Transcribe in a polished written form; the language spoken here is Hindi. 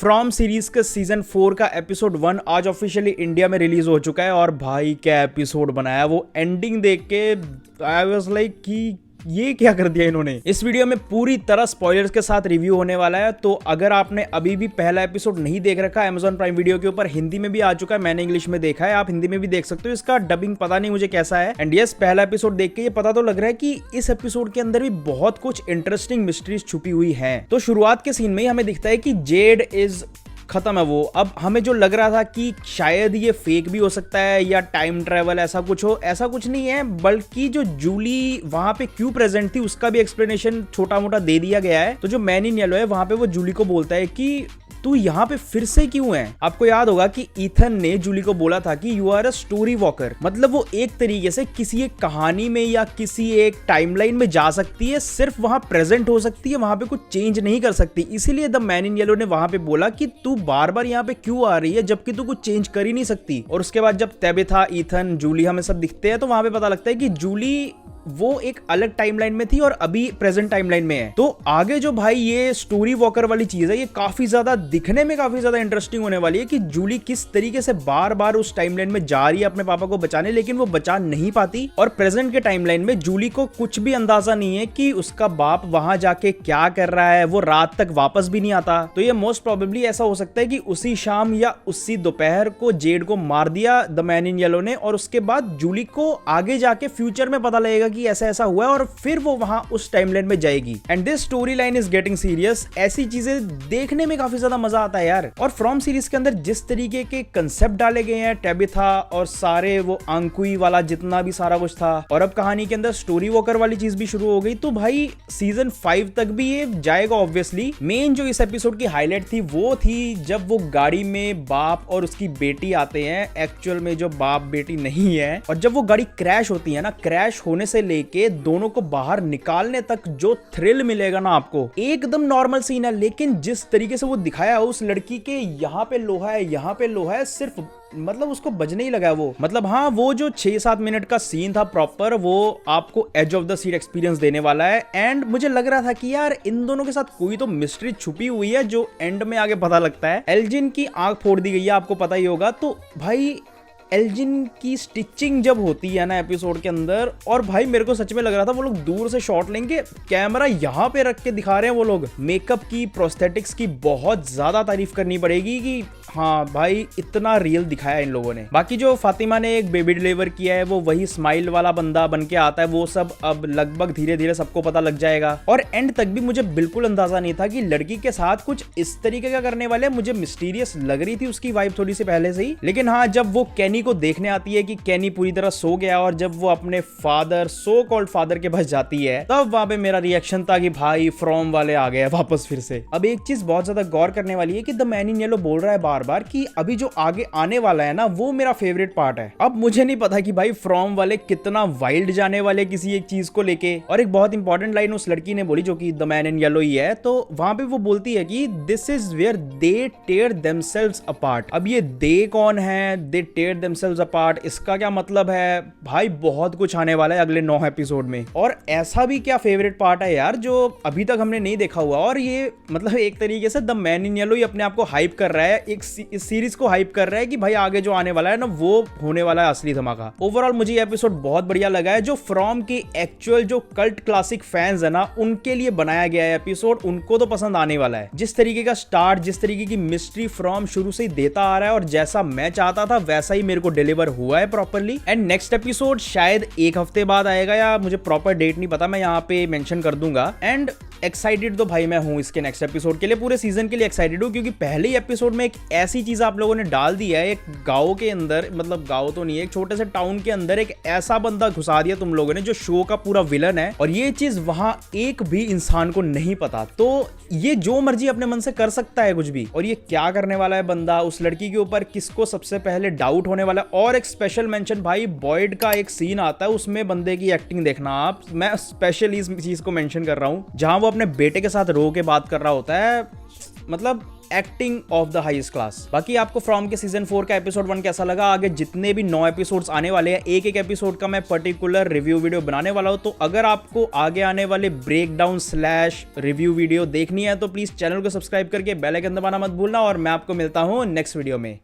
फ्रॉम सीरीज के सीजन 4 का एपिसोड 1 आज ऑफिशियली इंडिया में रिलीज हो चुका है और भाई क्या एपिसोड बनाया। वो एंडिंग देख के आई वाज लाइक कि ये क्या कर दिया इन्होंने। इस वीडियो में पूरी तरह स्पॉयलर्स के साथ रिव्यू होने वाला है, तो अगर आपने अभी भी पहला एपिसोड नहीं देख रखा, Amazon प्राइम वीडियो के ऊपर हिंदी में भी आ चुका है, मैंने इंग्लिश में देखा है, आप हिंदी में भी देख सकते हो। इसका डबिंग पता नहीं मुझे कैसा है। एंड यस, पहला एपिसोड देख के ये पता तो लग रहा है कि इस एपिसोड के अंदर भी बहुत कुछ इंटरेस्टिंग मिस्ट्रीज छुपी हुई है। तो शुरुआत के सीन में ही हमें दिखता है कि जेड इज खत्म है वो। अब हमें जो लग रहा था कि शायद ये फेक भी हो सकता है या टाइम ट्रेवल ऐसा कुछ हो, ऐसा कुछ नहीं है, बल्कि जो जूली वहां पे क्यों प्रेजेंट थी उसका भी एक्सप्लेनेशन छोटा मोटा दे दिया गया है। तो जो मैन इन येलो है वहां पे वो जूली को बोलता है कि तू यहाँ पे फिर से क्यों है। आपको याद होगा कि ईथन ने जूली को बोला था कि you are a story walker, मतलब वो एक तरीके से किसी एक कहानी में या किसी एक टाइमलाइन में जा सकती है, सिर्फ वहां प्रेजेंट हो सकती है, वहां पे कुछ चेंज नहीं कर सकती। इसीलिए द मैन इन येलो ने वहां पे बोला कि तू बार बार यहाँ पे क्यों आ रही है जबकि तू कुछ चेंज कर ही नहीं सकती। और उसके बाद जब तेबिथा, ईथन, जूली हमें सब दिखते हैं तो वहां पे पता लगता है कि जूली वो एक अलग टाइमलाइन में थी और अभी प्रेजेंट टाइमलाइन में है। तो आगे जो भाई ये स्टोरी वॉकर वाली चीज है, ये काफी ज्यादा दिखने में काफी ज्यादा इंटरेस्टिंग होने वाली है कि जूली किस तरीके से बार बार उस टाइमलाइन में जा रही है अपने पापा को बचाने, लेकिन वो बचा नहीं पाती। और प्रेजेंट के टाइमलाइन में जूली को कुछ भी अंदाजा नहीं है कि उसका बाप वहां जाके क्या कर रहा है, वो रात तक वापस भी नहीं आता। तो ये मोस्ट प्रोबेबली ऐसा हो सकता है कि उसी शाम या उसी दोपहर को जेड को मार दिया द मैन इन येलो ने, और उसके बाद जूली को आगे जाके फ्यूचर में पता लगेगा कि ऐसा ऐसा हुआ है और फिर वो वहां उस टाइमलाइन में जाएगी। And this story line is getting serious. ऐसी चीजें देखने में काफी ज्यादा मजा आता है यार। और फ्रॉम सीरीज के अंदर जिस तरीके के कंसेप्ट डाले गए हैं, टेबिथा और सारे वो आंकुई वाला जितना भी सारा कुछ था, और अब कहानी के अंदर स्टोरी वॉकर वाली चीज भी शुरू हो गई, तो भाई सीजन 5 तक भी ये जाएगा ऑब्वियसली। मेन जो इस एपिसोड की हाईलाइट थी वो थी जब वो गाड़ी में बाप और उसकी बेटी आते हैं, एक्चुअल में जो बाप बेटी नहीं है, और जब वो गाड़ी क्रैश होती है ना, क्रैश होने से लेके दोनों को बाहर निकालने तक जो थ्रिल मिलेगा ना आपको, एकदम नॉर्मल सीन है, लेकिन जिस तरीके से वो दिखाया उस लड़की के यहाँ पे लोहा है, यहाँ पे लोहा है, सिर्फ मतलब उसको बजने ही लगा वो। मतलब हाँ, वो जो 6-7 मिनट का सीन था प्रॉपर, वो आपको edge of the seat experience देने वाला है। एंड मुझे लग रहा था कि यार इन दोनों के साथ कोई तो मिस्ट्री छुपी हुई है जो एंड में आगे पता लगता है। एल्जिन की आंख फोड़ दी गई है, आपको पता ही होगा। तो भाई एल्जिन की स्टिचिंग जब होती है ना एपिसोड के अंदर, और भाई मेरे को सच में लग रहा था वो लोग दूर से शॉट लेंगे, कैमरा यहाँ पे रख के दिखा रहे हैं वो लोग। मेकअप की, प्रोस्थेटिक्स की बहुत ज्यादा तारीफ करनी पड़ेगी कि हाँ भाई इतना रियल दिखाया इन लोगों ने। बाकी जो फातिमा ने एक बेबी डिलीवर किया है वो वही स्माइल वाला बंदा बन के आता है, वो सब अब लगभग धीरे धीरे सबको पता लग जाएगा। और एंड तक भी मुझे बिल्कुल अंदाजा नहीं था कि लड़की के साथ कुछ इस तरीके का करने वाले। मुझे मिस्टीरियस लग रही थी उसकी वाइब थोड़ी सी पहले से ही, लेकिन हाँ, जब वो कैनी को देखने आती है कि कैनी पूरी तरह सो गया, और जब वो अपने फादर, सो कॉल्ड फादर के पास जाती है, तब वहां पे मेरा रिएक्शन था कि भाई फ्रॉम वाले आ गए वापस फिर से। अब एक चीज बहुत ज्यादा गौर करने वाली है कि द मैन इन येलो बोल रहा है बार बार कि अभी जो आगे आने वाला है ना वो मेरा फेवरेट पार्ट है। अब मुझे नहीं पता कि भाई फ्रॉम वाले कितना वाइल्ड जाने वाले किसी एक चीज को लेके। और एक बहुत इंपॉर्टेंट लाइन उस लड़की ने बोली जो कि द मैन इन येलो ही है, तो वहां पे वो बोलती है कि this is where they tear themselves apart. अब ये दे कौन है, दे टेयर देमसेल्व्स अपार्ट, इसका क्या मतलब है? भाई बहुत कुछ आने वाला है अगले 9 एपिसोड में। और ऐसा भी क्या फेवरेट पार्ट है यार जो अभी तक हमने नहीं देखा हुआ। और ये मतलब एक तरीके से द मैन इन येलो ही अपने आप को हाइप कर रहा है, एक इस सीरीज को हाइप कर रहा है कि भाई आगे जो आने वाला है ना वो होने वाला है असली धमाका। ओवरऑल मुझे ये एपिसोड बहुत बढ़िया लगा है। जो फ्रॉम के एक्चुअल जो कल्ट क्लासिक फैंस है ना, उनके लिए बनाया गया है एपिसोड, उनको तो पसंद आने वाला है। जिस तरीके का स्टार्ट, जिस तरीके की मिस्ट्री फ्रॉम शुरू से ही देता आ रहा है, और जैसा मैं चाहता था वैसा ही मेरे को डिलीवर हुआ है प्रॉपर्ली। एंड नेक्स्ट एपिसोड शायद 1 हफ्ते बाद आएगा, या मुझे प्रॉपर डेट नहीं पता, मैं यहाँ पे मेंशन कर दूंगा। एंड एक्साइटेड तो भाई मैं हूं इसके नेक्स्ट एपिसोड के लिए, पूरे सीजन के लिए एक्साइटेड हूं, क्योंकि पहले ही एपिसोड में एक ऐसी चीज आप लोगों ने डाल दी है, एक गांव के अंदर, मतलब गांव तो नहीं है, एक छोटे से टाउन के अंदर एक ऐसा बंदा घुसा दिया तुम लोगों ने जो शो का पूरा विलन है, और ये चीज वहां एक भी इंसान को नहीं पता। तो ये जो मर्जी अपने मन से कर सकता है कुछ भी, और ये क्या करने वाला है बंदा उस लड़की के ऊपर, किसको सबसे पहले डाउट होने वाला है। और एक स्पेशल मेंशन भाई, बॉयड का एक सीन आता है, उसमें बंदे की एक्टिंग देखना आप, मैं स्पेशली इस चीज को मेंशन कर रहा हूं, जहां वो अपने बेटे के साथ रो के बात कर रहा होता है। मतलब acting of the highest class. बाकी आपको फ्रॉम के सीजन 4 का एपिसोड 1 कैसा लगा, आगे जितने भी 9 एपिसोड्स आने वाले हैं एक एक एपिसोड का मैं पर्टिकुलर रिव्यू वीडियो बनाने वाला हूं। तो अगर आपको आगे आने वाले ब्रेकडाउन स्लैश रिव्यू वीडियो देखनी है तो प्लीज चैनल को सब्सक्राइब करके बेल आइकन दबाना मत भूलना, और मैं आपको मिलता हूं नेक्स्ट वीडियो में।